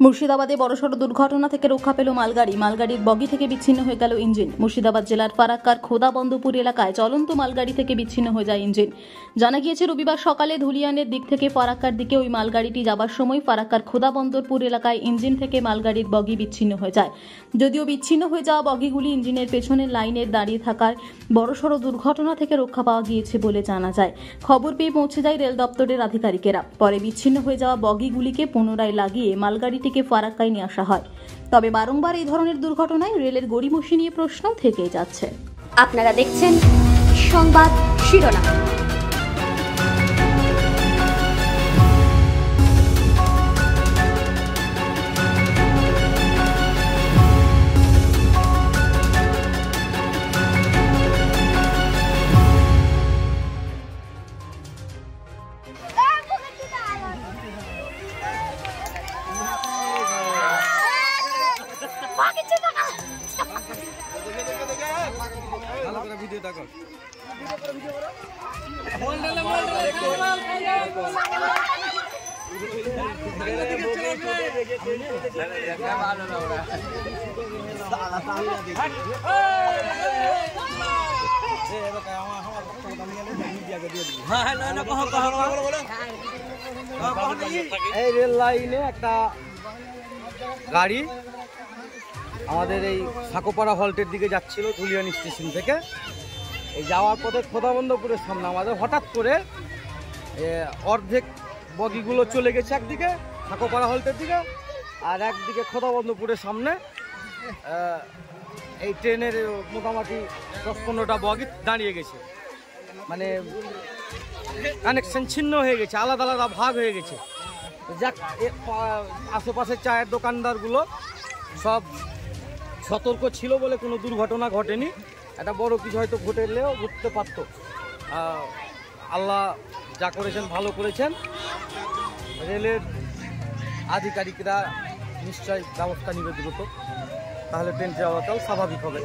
মুর্শিদাবাদে বড়সড় দুর্ঘটনা থেকে রক্ষা পেল মালগাড়ির বগি থেকে বিচ্ছিন্ন হয়ে গেল ইঞ্জিন। মুর্শিদাবাদ জেলার ফারাক্কার খোদাবন্দপুর এলাকায় চলন্ত মালগাড়ি থেকে বিচ্ছিন্ন হয়ে যায় ইঞ্জিন। জানা গিয়েছে রবিবার সকালে ধুলিয়ানের দিক থেকে ফারাক্কার দিকে ওই মালগাড়িটি যাবার সময় ফারাক্কার খোদাবন্দপুর এলাকায় ইঞ্জিন থেকে মালগাড়ির বগি বিচ্ছিন্ন হয়ে যায়। যদিও বিচ্ছিন্ন হয়ে যাওয়া বগিগুলি ইঞ্জিনের পেছনের লাইনের দাঁড়িয়ে থাকার বড়সড় দুর্ঘটনা থেকে রক্ষা পাওয়া গিয়েছে বলে জানা যায়। খবর পেয়ে পৌঁছে যায় রেল দপ্তরের আধিকারিকেরা। পরে বিচ্ছিন্ন হয়ে যাওয়া বগিগুলিকে পুনরায় লাগিয়ে মালগাড়িটিকে ফারাক্কায় নিয়ে আসা হয়। তবে বারংবার এই ধরনের দুর্ঘটনায় রেলের গড়িমসি নিয়ে প্রশ্ন থেকেই যাচ্ছে। আপনারা দেখছেন সংবাদ শিরোনাম। এই রেল লাইনে একটা গাড়ি আমাদের এই সাকোপাড়া হল্টের দিকে যাচ্ছিল ধুলিয়ান স্টেশন থেকে। এই যাওয়ার পথে খোদাবন্দপুরের সামনে আমাদের হঠাৎ করে অর্ধেক বগিগুলো চলে গেছে একদিকে সাকোপাড়া হল্টের দিকে, আর একদিকে খোদাবন্দপুরের সামনে এই ট্রেনের মোটামুটি 10-15টা বগি দাঁড়িয়ে গেছে। মানে কানেকশন ছিন্ন হয়ে গেছে, আলাদা আলাদা ভাগ হয়ে গেছে। যাক, আশেপাশের চায়ের দোকানদারগুলো সব সতর্ক ছিল বলে কোনো দুর্ঘটনা ঘটেনি। একটা বড় কিছু হয়তো ঘটলেও ঘটতে পারত। আল্লাহ যা করেছেন ভালো করেছেন। রেলের আধিকারিকরা নিশ্চয়ই ব্যবস্থা নিবে দ্রুত, তাহলে ট্রেন চলাচল স্বাভাবিক হবে।